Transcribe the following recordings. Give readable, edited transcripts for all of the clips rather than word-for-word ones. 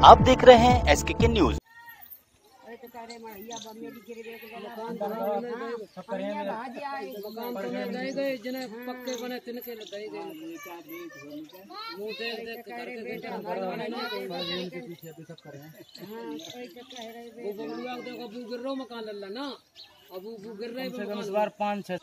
आप देख रहे हैं SKK न्यूज। मकान लल्ला ना अब वो गिर रहे हैं इस बार 5-6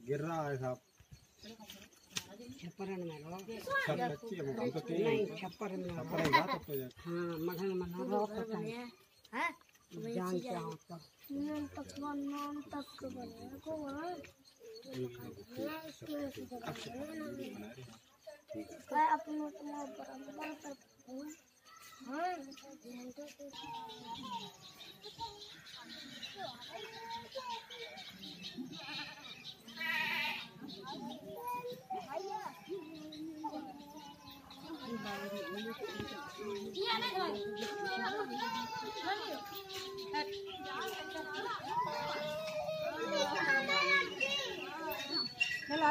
गिर रहा है साहब। छप्पर में लो सब बच्चे हम तो तीन नहीं छप्पर में लो। छप्पर है बात तो यार। हाँ मगन मना रो पता है जान क्या होता नाम तक बने को काय अपन तुम्हारा बराबर पर हां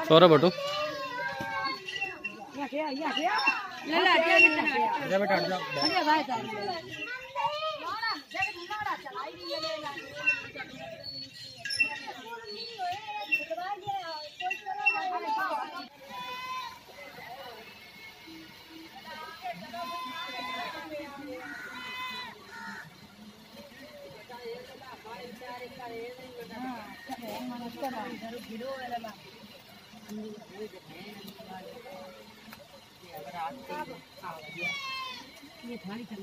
सौरभ बटो ले बेटा हट जाओ। अरे भाई ये थाली चल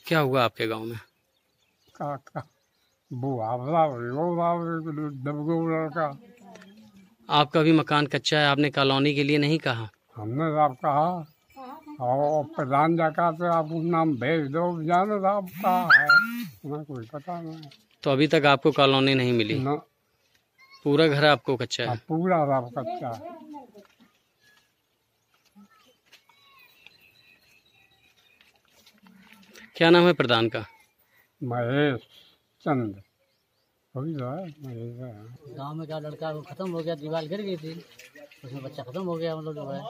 क्या हुआ आपके गांव में? का वो आवला दबगो लड़का। आपका भी मकान कच्चा है, आपने कॉलोनी के लिए नहीं कहा? हमने साहब कहा और प्रधान जाकर से आप नाम भेज दो जाने साहब कहा है हमें कोई पता नहीं। तो अभी तक आपको कॉलोनी नहीं मिली? न पूरा घर आपको कच्चा है? पूरा साहब कच्चा है। क्या नाम है प्रधान का? महेश चंद वही तो है महेश है। गांव में क्या लड़का वो खत्म हो गया, दीवार गिर गई थी उसमें बच्चा खत्म हो गया मतलब जो है।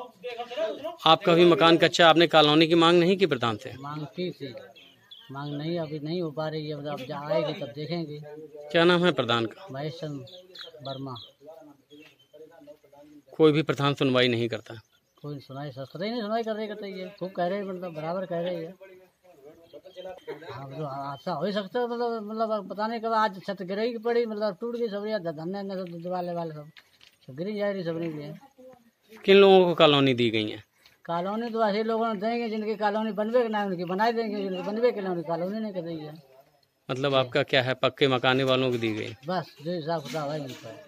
आपका भी मकान कच्चा, आपने कॉलोनी की मांग नहीं की प्रधान से? मांग की थी, मांग नहीं अभी नहीं हो पा रही है, मतलब जब आएगी तब देखेंगे। क्या नाम है प्रधान का? महेश चंद वर्मा। कोई भी प्रधान सुनवाई नहीं करता? कोई सुनाई सस्ता ही नहीं सुनाई कर रही करते ये खूब कह रहे मतलब बराबर कह रही है। हाँ तो हादसा हो ही सकता है मतलब पता नहीं कब आज छत गिरी की पड़ी मतलब टूट गई सब धन्ने सब दिवाले वाले सब गिरी जा रही सब नहीं। किन लोगों को कॉलोनी दी गई है? कॉलोनी तो ऐसे लोगों ने देंगे जिनकी कॉलोनी बनवे के ना उनकी बनाई देंगे, जिनकी बनवे के ना उनकी कॉलोनी नहीं कर रही है। मतलब आपका क्या है, पक्के मकाने वालों को दी गई? बस जो हिसाब किताब है मिलता है।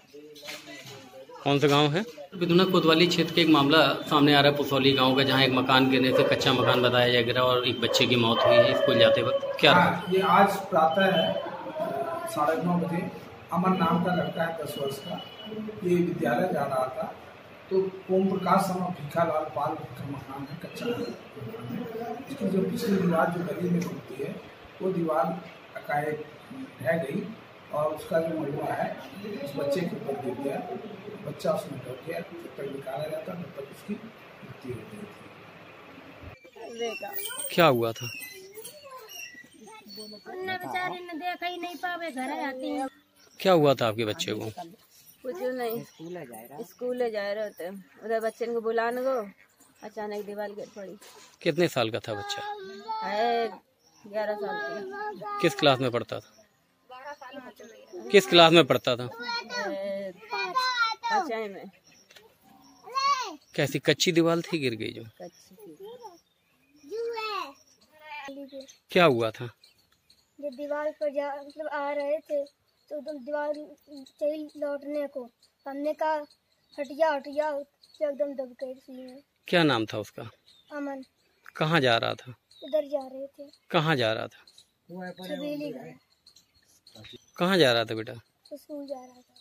कौन सा गांव है? बिधुना कोतवाली क्षेत्र के एक मामला सामने आ रहा है, पुसौली गांव का, जहां एक मकान गिरने से कच्चा मकान बताया जा गिरा और एक बच्चे की मौत हुई है स्कूल जाते वक्त। क्या ये आज प्रातः है 9:30 बजे। अमन नाम का लड़का है 10 वर्ष का, ये विद्यालय जा रहा था तो ओम प्रकाश और भीखालाल पाल का मकान है, कच्चा मकान है। इसकी जो पिछली दीवार जो गली में खुलती है वो दीवार एकाएक ढह गई और उसका जो मलबा है उस बच्चे के ऊपर गिर गया। बच्चा उसमें डर गया, जब तक निकाला जाता तब तक उसकी मृत्यु हो गई थी। क्या हुआ था? बेचारे ने देखा ही नहीं पावे, घर आती है। क्या हुआ था आपके बच्चे को? कुछ नहीं, स्कूल जा रहे थे, उधर बच्चे को बुलाने को अचानक दीवार गिर पड़ी। कितने साल का था बच्चा? है 11 साल का। किस क्लास में पढ़ता था? किस क्लास में पढ़ता था? 5वीं में। कैसी कच्ची दीवार थी, गिर गई जो? कच्ची थी। क्या हुआ था? जब दीवार पर मतलब आ रहे थे तो एकदम दीवार चाहिए लौटने को, हमने कहा हटिया हटिया, तो एकदम दब गए सीने। क्या नाम था उसका? अमन। कहाँ जा रहा था? उधर जा रहे थे, कहाँ जा रहा था? छबीली गए। कहाँ जा रहा था बेटा? स्कूल जा रहा था।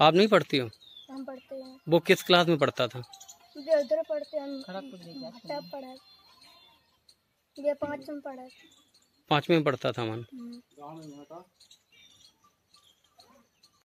आप नहीं पढ़ती हो? हम पढ़ते हैं। वो किस क्लास में पढ़ता था? ये उधर पढ़ते हैं हम, तब पढ़ा, ये 5 में पढ़ा। 5वीं में पढ़ता था मन।